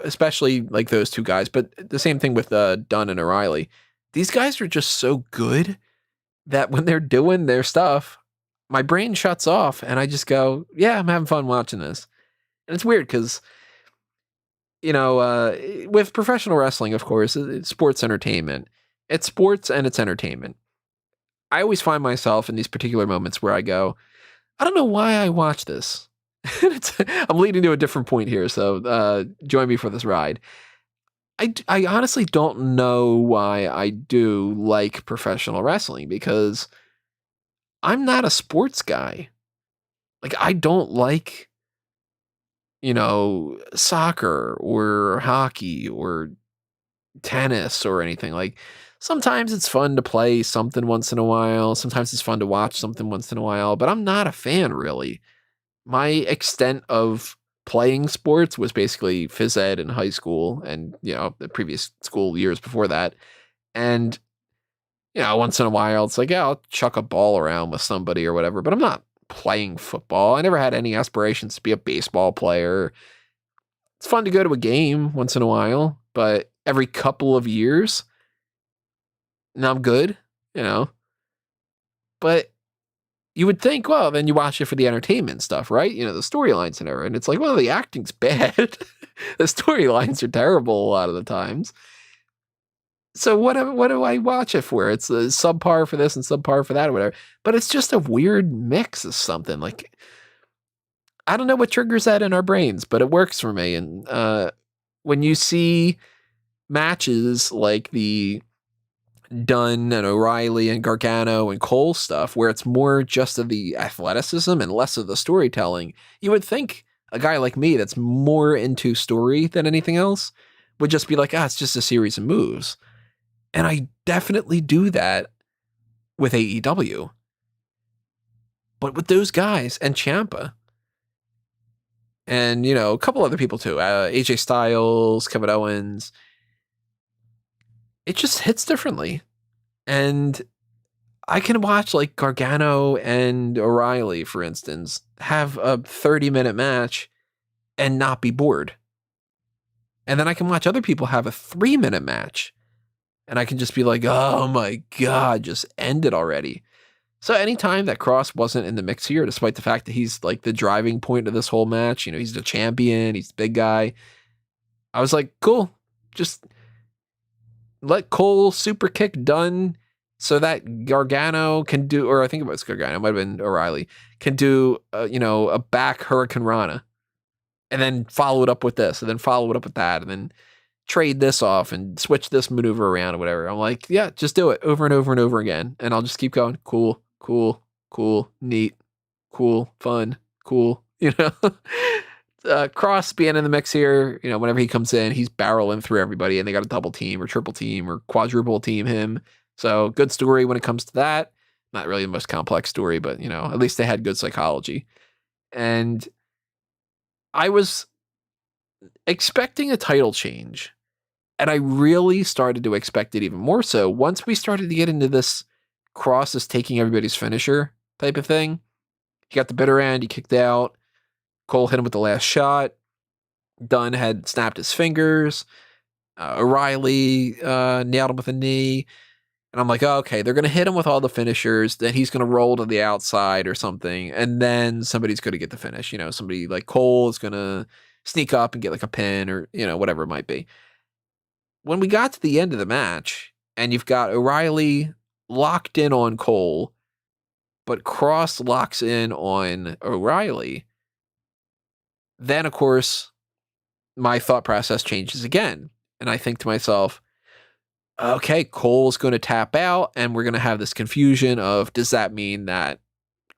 especially like those two guys, but the same thing with Dunne and O'Reilly. These guys are just so good that when they're doing their stuff, my brain shuts off and I just go, yeah, I'm having fun watching this. And it's weird because, with professional wrestling, of course, it's sports entertainment. It's sports and it's entertainment. I always find myself in these particular moments where I go, I don't know why I watch this. I'm leading to a different point here, so join me for this ride. I honestly don't know why I do like professional wrestling because I'm not a sports guy. Like, I don't like, soccer or hockey or tennis or anything. Like, sometimes it's fun to play something once in a while. Sometimes it's fun to watch something once in a while, but I'm not a fan, really. My extent of playing sports was basically phys ed in high school and, the previous school years before that. And, once in a while, it's like, yeah, I'll chuck a ball around with somebody or whatever, but I'm not playing football. I never had any aspirations to be a baseball player. It's fun to go to a game once in a while, but every couple of years, now I'm good, you know. But you would think, well, then you watch it for the entertainment stuff, right? You know, the storylines and everything. And it's like, well, the acting's bad. The storylines are terrible a lot of the times. So what do I watch it for? It's a subpar for this and subpar for that or whatever. But it's just a weird mix of something. Like, I don't know what triggers that in our brains, but it works for me. And when you see matches like the Dunne and O'Reilly and Gargano and Cole stuff, where it's more just of the athleticism and less of the storytelling, you would think a guy like me that's more into story than anything else would just be like, it's just a series of moves. And I definitely do that with AEW. But with those guys and Ciampa, and, you know, a couple other people too, AJ Styles, Kevin Owens, it just hits differently. And I can watch like Gargano and O'Reilly, for instance, have a 30-minute match and not be bored. And then I can watch other people have a 3-minute match and I can just be like, oh my God, just end it already. So anytime that Kross wasn't in the mix here, despite the fact that he's like the driving point of this whole match, you know, he's the champion, he's the big guy, I was like, cool, just let Cole super kick Dunne so that Gargano can do, or I think it was Gargano, it might have been O'Reilly, can do, a back Hurricane Rana. And then follow it up with this, and then follow it up with that, and then trade this off and switch this maneuver around or whatever. I'm like, yeah, just do it over and over and over again. And I'll just keep going. Cool, neat, cool, fun, cool, you know. Kross being in the mix here, you know, whenever he comes in, he's barreling through everybody and they got a double team or triple team or quadruple team him. So good story when it comes to that. Not really the most complex story, but, you know, at least they had good psychology. And I was expecting a title change, and I really started to expect it even more so once we started to get into this Kross is taking everybody's finisher type of thing. He got the bitter end, he kicked out. Cole hit him with the last shot. Dunne had snapped his fingers. O'Reilly nailed him with a knee. And I'm like, oh, okay, they're going to hit him with all the finishers. Then he's going to roll to the outside or something. And then somebody's going to get the finish. You know, somebody like Cole is going to sneak up and get like a pin or, you know, whatever it might be. When we got to the end of the match and you've got O'Reilly locked in on Cole, but Kross locks in on O'Reilly, then, of course, my thought process changes again. And I think to myself, okay, Cole's going to tap out, and we're going to have this confusion of, does that mean that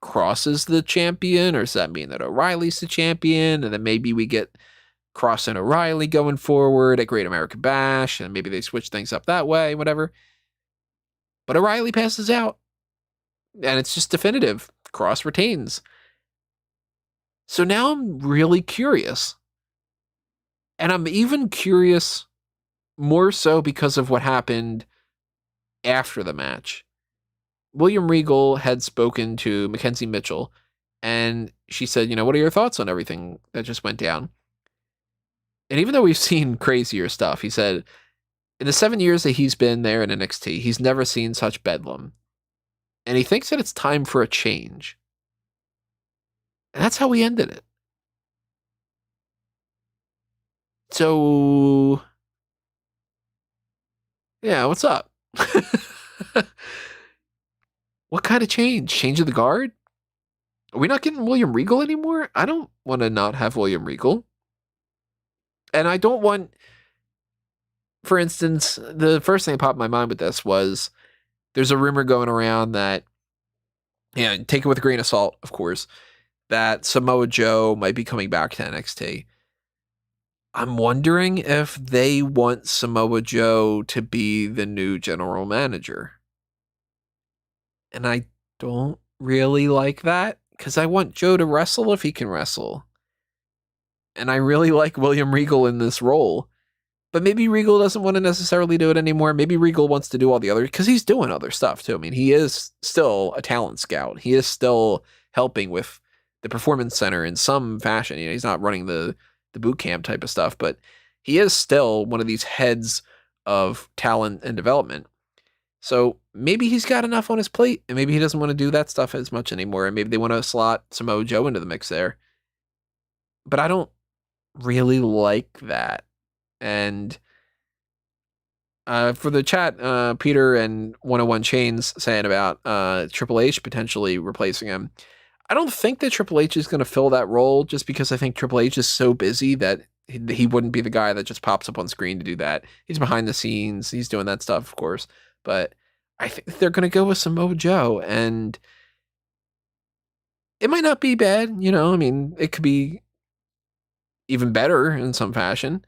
Kross is the champion, or does that mean that O'Reilly's the champion? And then maybe we get Kross and O'Reilly going forward at Great American Bash, and maybe they switch things up that way, whatever. But O'Reilly passes out, and it's just definitive. Kross retains. So now I'm really curious. And I'm even curious more so because of what happened after the match. William Regal had spoken to Mackenzie Mitchell, and she said, you know, what are your thoughts on everything that just went down? And even though we've seen crazier stuff, he said, in the 7 years that he's been there in NXT, he's never seen such bedlam. And he thinks that it's time for a change. And that's how we ended it. So, yeah, what's up? What kind of change? Change of the guard? Are we not getting William Regal anymore? I don't want to not have William Regal. And I don't want, for instance, the first thing that popped in my mind with this was there's a rumor going around that, yeah, take it with a grain of salt, of course, that Samoa Joe might be coming back to NXT. I'm wondering if they want Samoa Joe to be the new general manager. And I don't really like that because I want Joe to wrestle if he can wrestle. And I really like William Regal in this role. But maybe Regal doesn't want to necessarily do it anymore. Maybe Regal wants to do all the other, because he's doing other stuff too. I mean, he is still a talent scout. He is still helping with the performance center in some fashion. He's not running the boot camp type of stuff, but he is still one of these heads of talent and development. So maybe he's got enough on his plate, and maybe he doesn't want to do that stuff as much anymore, and maybe they want to slot Samoa Joe into the mix there. But I don't really like that. And for the chat, Peter and 101 Chains saying about Triple H potentially replacing him. I don't think that Triple H is going to fill that role, just because I think Triple H is so busy that he wouldn't be the guy that just pops up on screen to do that. He's behind the scenes. He's doing that stuff, of course. But I think they're going to go with Samoa Joe, and it might not be bad. I mean, it could be even better in some fashion.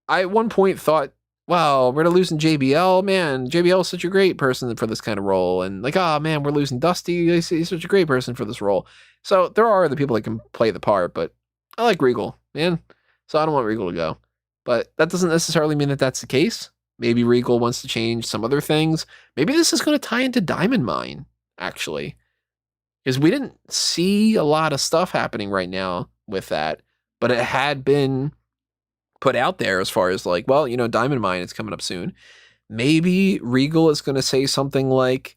I at one point thought, wow, we're losing JBL. Man, JBL is such a great person for this kind of role. And like, oh man, we're losing Dusty. He's such a great person for this role. So there are other people that can play the part, but I like Regal, man. So I don't want Regal to go. But that doesn't necessarily mean that that's the case. Maybe Regal wants to change some other things. Maybe this is going to tie into Diamond Mine, actually. Because we didn't see a lot of stuff happening right now with that. But it had been put out there as far as like, well, Diamond Mine is coming up soon. Maybe Regal is going to say something like,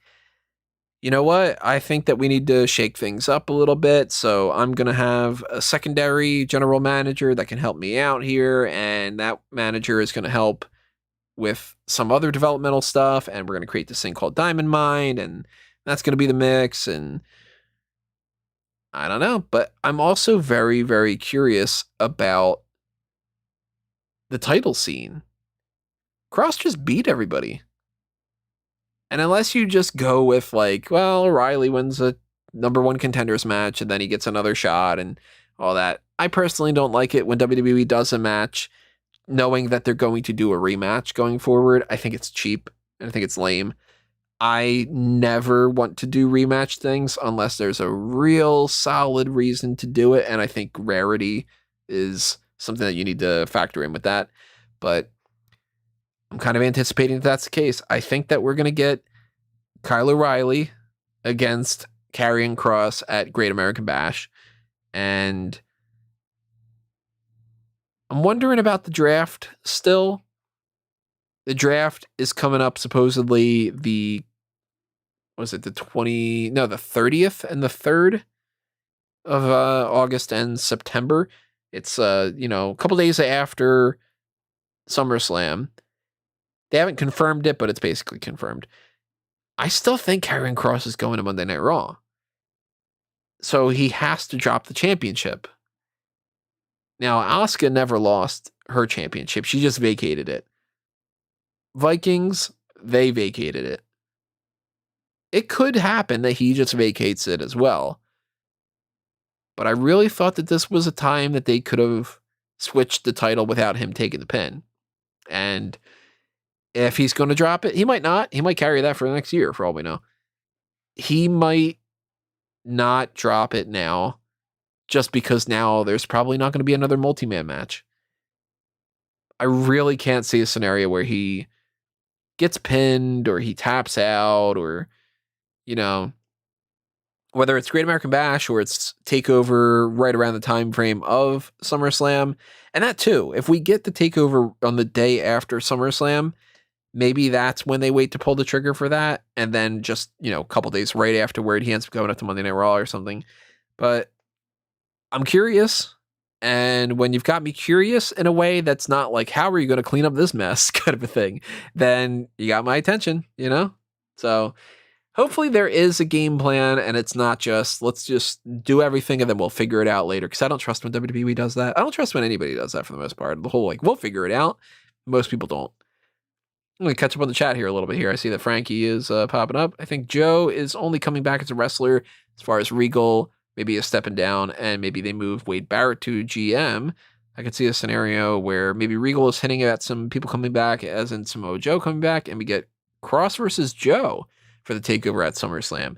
you know what? I think that we need to shake things up a little bit. So I'm going to have a secondary general manager that can help me out here. And that manager is going to help with some other developmental stuff. And we're going to create this thing called Diamond Mine. And that's going to be the mix. And I don't know. But I'm also very, very curious about the title scene. Kross just beat everybody. And unless you just go with like, well, O'Reilly wins a number one contenders match and then he gets another shot and all that. I personally don't like it when WWE does a match knowing that they're going to do a rematch going forward. I think it's cheap and I think it's lame. I never want to do rematch things unless there's a real solid reason to do it. And I think rarity is something that you need to factor in with that. But I'm kind of anticipating that that's the case. I think that we're going to get Kyle O'Reilly against Karrion Kross at Great American Bash. And I'm wondering about the draft still. The draft is coming up supposedly the 30th and the 3rd of August and September. It's, a couple days after SummerSlam. They haven't confirmed it, but it's basically confirmed. I still think Karrion Kross is going to Monday Night Raw. So he has to drop the championship. Now, Asuka never lost her championship. She just vacated it. Vikings, they vacated it. It could happen that he just vacates it as well. But I really thought that this was a time that they could have switched the title without him taking the pin. And if he's going to drop it, he might not. He might carry that for the next year, for all we know. He might not drop it now, just because now there's probably not going to be another multi-man match. I really can't see a scenario where he gets pinned or he taps out or, whether it's Great American Bash or it's TakeOver right around the time frame of SummerSlam. And that too, if we get the TakeOver on the day after SummerSlam, maybe that's when they wait to pull the trigger for that. And then just, a couple days right afterward, he ends up going up to Monday Night Raw or something. But I'm curious. And when you've got me curious in a way that's not like, how are you going to clean up this mess kind of a thing, then you got my attention, So hopefully there is a game plan and it's not just, let's just do everything and then we'll figure it out later. Because I don't trust when WWE does that. I don't trust when anybody does that for the most part. The whole, we'll figure it out. Most people don't. I'm going to catch up on the chat here a little bit here. I see that Frankie is popping up. I think Joe is only coming back as a wrestler as far as Regal. Maybe is stepping down and maybe they move Wade Barrett to GM. I could see a scenario where maybe Regal is hinting at some people coming back, as in Samoa Joe coming back, and we get Kross versus Joe for the TakeOver at SummerSlam.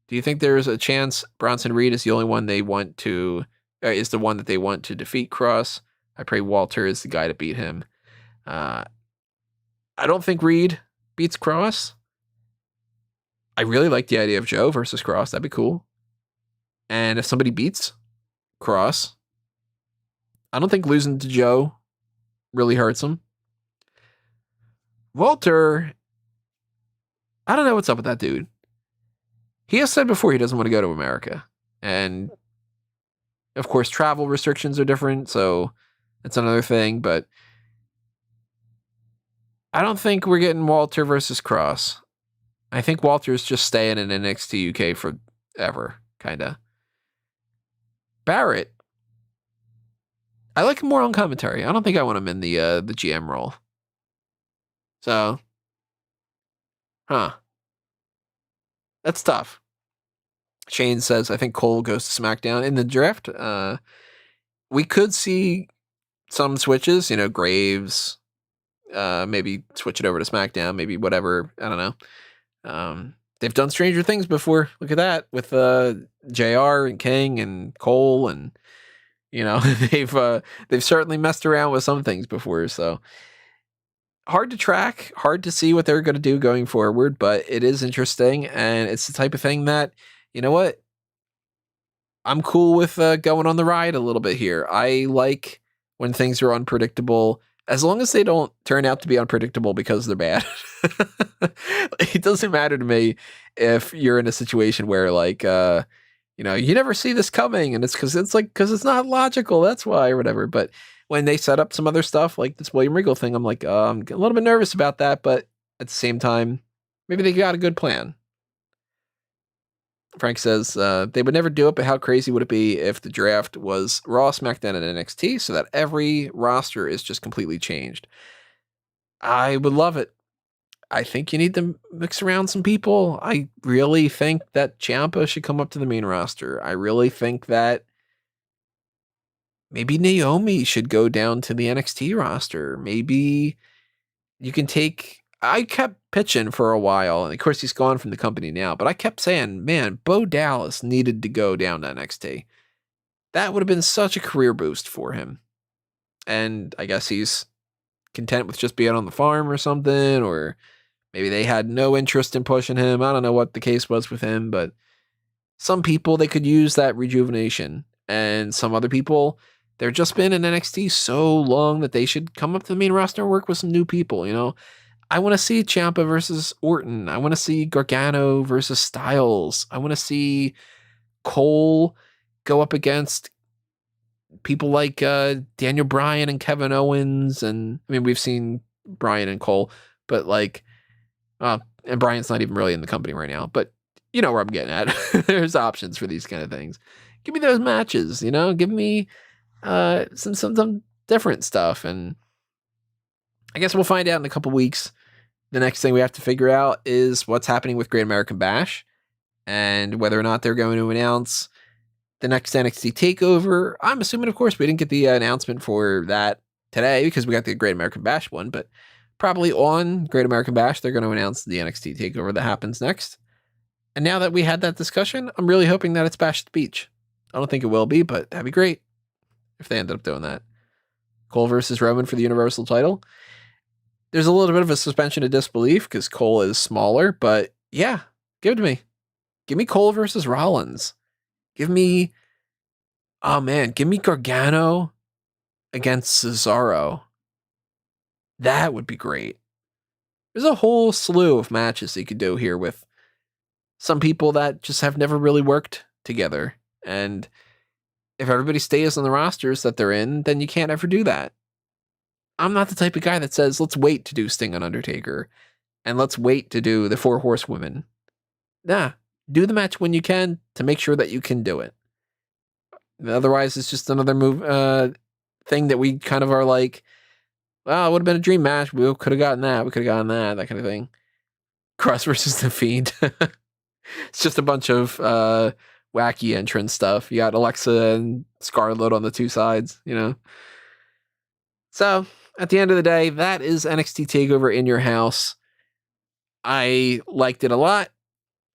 Do you think there's a chance Bronson Reed is the only one they want to, is the one that they want to defeat Kross? I pray Walter is the guy to beat him. I don't think Reed beats Kross. I really like the idea of Joe versus Kross. That'd be cool. And if somebody beats Kross, I don't think losing to Joe really hurts him. Walter, I don't know what's up with that dude. He has said before he doesn't want to go to America. And of course, travel restrictions are different, so that's another thing. But I don't think we're getting Walter versus Kross. I think Walter's just staying in NXT UK forever, kind of. Barrett, I like him more on commentary. I don't think I want him in the GM role. So, that's tough. Shane says, I think Cole goes to SmackDown in the draft. We could see some switches, Graves, maybe switch it over to SmackDown, maybe whatever. I don't know. They've done stranger things before. Look at that with JR and King and Cole, and they've certainly messed around with some things before. So hard to track, hard to see what they're going to do going forward, but it is interesting, and it's the type of thing that, you know what, I'm cool with going on the ride a little bit here. I like when things are unpredictable, as long as they don't turn out to be unpredictable because they're bad. It doesn't matter to me if you're in a situation where you never see this coming, and it's because it's not logical. That's why, or whatever. But when they set up some other stuff like this William Regal thing, I'm like, I'm a little bit nervous about that. But at the same time, maybe they got a good plan. Frank says they would never do it, but how crazy would it be if the draft was Raw, SmackDown, and NXT so that every roster is just completely changed? I would love it. I think you need to mix around some people. I really think that Ciampa should come up to the main roster. I really think that maybe Naomi should go down to the NXT roster. Maybe you can take... I kept pitching for a while, and of course he's gone from the company now, but I kept saying, man, Bo Dallas needed to go down to NXT. That would have been such a career boost for him. And I guess he's content with just being on the farm or something, or maybe they had no interest in pushing him. I don't know what the case was with him, but some people, they could use that rejuvenation. And some other people, they've just been in NXT so long that they should come up to the main roster and work with some new people, I want to see Ciampa versus Orton. I want to see Gargano versus Styles. I want to see Cole go up against people like Daniel Bryan and Kevin Owens. And I mean, we've seen Bryan and Cole, but and Bryan's not even really in the company right now, but you know where I'm getting at. There's options for these kind of things. Give me those matches, give me some different stuff. And I guess we'll find out in a couple weeks. The next thing we have to figure out is what's happening with Great American Bash and whether or not they're going to announce the next NXT TakeOver. I'm assuming, of course, we didn't get the announcement for that today because we got the Great American Bash one, but probably on Great American Bash, they're going to announce the NXT TakeOver that happens next. And now that we had that discussion, I'm really hoping that it's Bash at the Beach. I don't think it will be, but that'd be great if they ended up doing that. Cole versus Roman for the Universal title. There's a little bit of a suspension of disbelief because Cole is smaller, but yeah, give it to me. Give me Cole versus Rollins. Give me Gargano against Cesaro. That would be great. There's a whole slew of matches that you could do here with some people that just have never really worked together. And if everybody stays on the rosters that they're in, then you can't ever do that. I'm not the type of guy that says, let's wait to do Sting and Undertaker, and let's wait to do the 4 Horsewomen. Nah, do the match when you can to make sure that you can do it. Otherwise, it's just another thing that we kind of are like, well, it would have been a dream match. We could have gotten that. We could have gotten that kind of thing. Kross versus The Fiend. It's just a bunch of wacky entrance stuff. You got Alexa and Scarlett on the 2 sides, So, at the end of the day, that is NXT TakeOver in your house. I liked it a lot.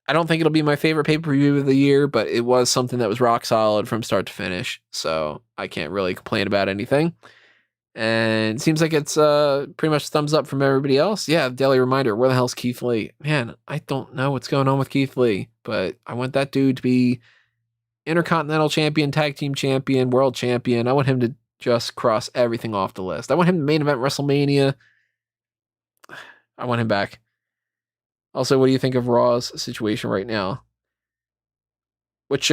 I don't think it'll be my favorite pay-per-view of the year, but it was something that was rock solid from start to finish, so I can't really complain about anything. And it seems like it's pretty much thumbs up from everybody else. Yeah, daily reminder, where the hell's Keith Lee? Man, I don't know what's going on with Keith Lee, but I want that dude to be Intercontinental Champion, Tag Team Champion, World Champion. I want him to just cross everything off the list. I want him to main event WrestleMania. I want him back. Also, what do you think of Raw's situation right now? Which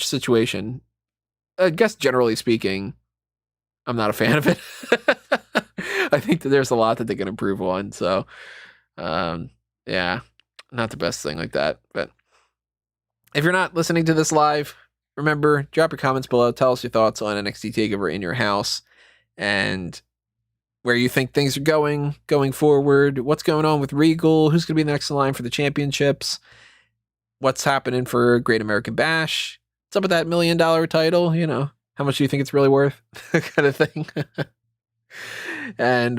situation? I guess generally speaking, I'm not a fan of it. I think that there's a lot that they can improve on. So, yeah, not the best thing like that. But if you're not listening to this live, remember, drop your comments below. Tell us your thoughts on NXT TakeOver in your house and where you think things are going forward. What's going on with Regal? Who's going to be next in line for the championships? What's happening for Great American Bash? What's up with that $1 million title? You know, how much do you think it's really worth? Kind of thing. And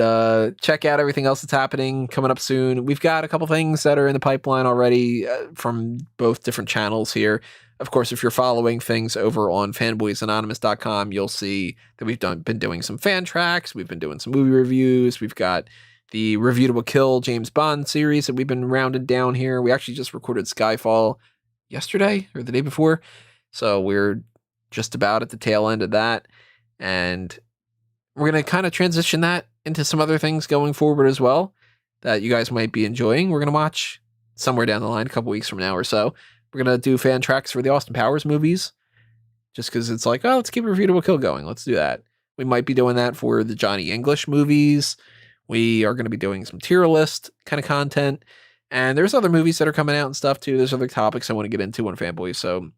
check out everything else that's happening coming up soon. We've got a couple things that are in the pipeline already from both different channels here. Of course, if you're following things over on fanboysanonymous.com, you'll see that we've been doing some fan tracks. We've been doing some movie reviews. We've got the Review to a Kill James Bond series that we've been rounded down here. We actually just recorded Skyfall yesterday or the day before. So we're just about at the tail end of that. And we're going to kind of transition that into some other things going forward as well that you guys might be enjoying. We're going to watch somewhere down the line, a couple weeks from now or so. We're going to do fan tracks for the Austin Powers movies just because it's like, oh, let's keep Review to a Kill going. Let's do that. We might be doing that for the Johnny English movies. We are going to be doing some tier list kind of content. And there's other movies that are coming out and stuff too. There's other topics I want to get into on Fanboys. So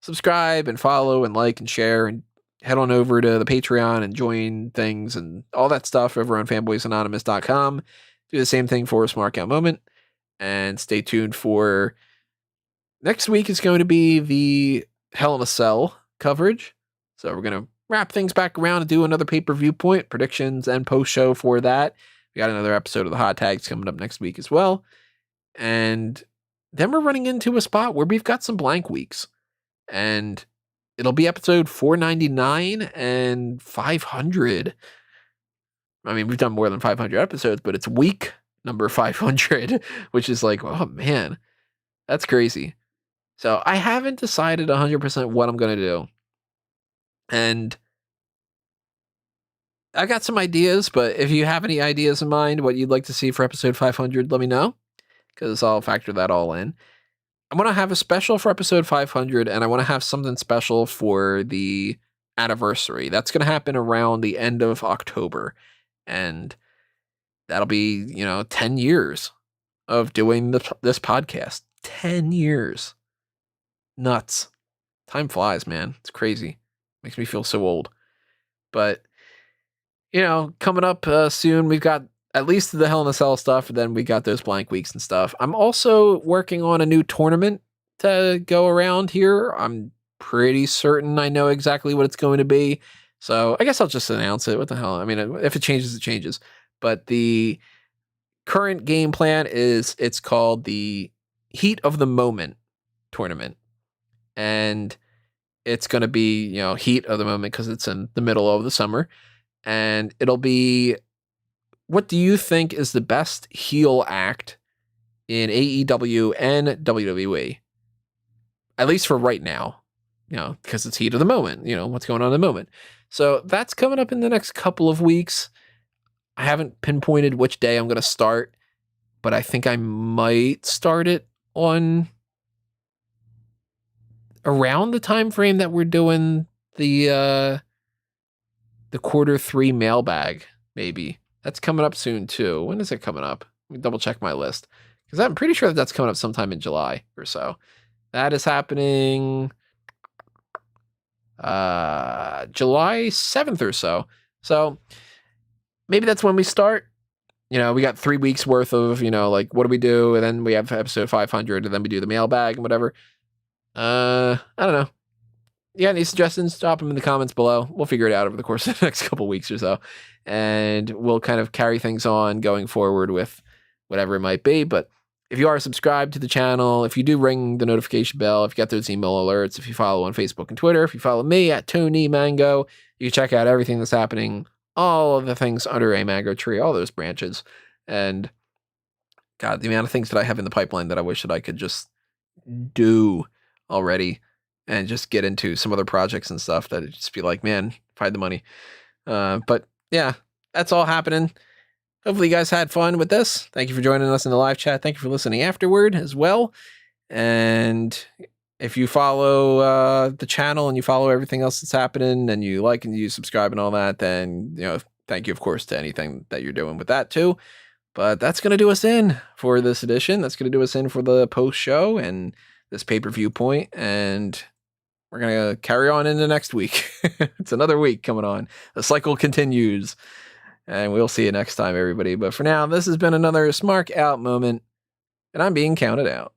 subscribe and follow and like and share and head on over to the Patreon and join things and all that stuff over on fanboysanonymous.com. Do the same thing for a Smark Out Moment. And stay tuned for next week is going to be the Hell in a Cell coverage. So we're going to wrap things back around and do another Pay-Per-Viewpoint predictions and post-show for that. We got another episode of the Hot Tags coming up next week as well. And then we're running into a spot where we've got some blank weeks. And it'll be episode 499 and 500. I mean, we've done more than 500 episodes, but it's week number 500, which is like, oh man, that's crazy. So I haven't decided 100% what I'm going to do. And I got some ideas, but if you have any ideas in mind, what you'd like to see for episode 500, let me know, because I'll factor that all in. I'm going to have a special for episode 500, and I want to have something special for the anniversary. That's going to happen around the end of October, and that'll be, 10 years of doing this podcast. 10 years. Nuts. Time flies, man. It's crazy. Makes me feel so old. But, coming up soon, we've got at least the Hell in a Cell stuff, and then we got those blank weeks and stuff. I'm also working on a new tournament to go around here. I'm pretty certain I know exactly what it's going to be. So I guess I'll just announce it. What the hell? I mean, if it changes, it changes. But the current game plan is it's called the Heat of the Moment tournament. And it's going to be, heat of the moment because it's in the middle of the summer. And it'll be, what do you think is the best heel act in AEW and WWE? At least for right now, because it's heat of the moment, what's going on in the moment. So that's coming up in the next couple of weeks. I haven't pinpointed which day I'm going to start, but I think I might start it on around the time frame that we're doing the quarter 3 mailbag, maybe. That's coming up soon too. When is it coming up? Let me double check my list, because I'm pretty sure that's coming up sometime in July or so. That is happening July 7th or so. So maybe that's when we start. We got 3 weeks worth of, like, what do we do? And then we have episode 500, and then we do the mailbag and whatever. I don't know. You got any suggestions? Drop them in the comments below. We'll figure it out over the course of the next couple weeks or so. And we'll kind of carry things on going forward with whatever it might be. But if you are subscribed to the channel, if you do ring the notification bell, if you get those email alerts, if you follow on Facebook and Twitter, if you follow me at Tony Mango, you can check out everything that's happening all of the things under a mango tree, all those branches. And God, the amount of things that I have in the pipeline that I wish that I could just do already and just get into some other projects and stuff that would just be like, man, if I had the money. But yeah, that's all happening. Hopefully you guys had fun with this. Thank you for joining us in the live chat. Thank you for listening afterward as well. And if you follow the channel and you follow everything else that's happening and you like and you subscribe and all that, then, thank you, of course, to anything that you're doing with that too. But that's going to do us in for this edition. That's going to do us in for the post show and this pay-per-view point. And we're going to carry on into next week. It's another week coming on. The cycle continues. And we'll see you next time, everybody. But for now, this has been another Smark out moment. And I'm being counted out.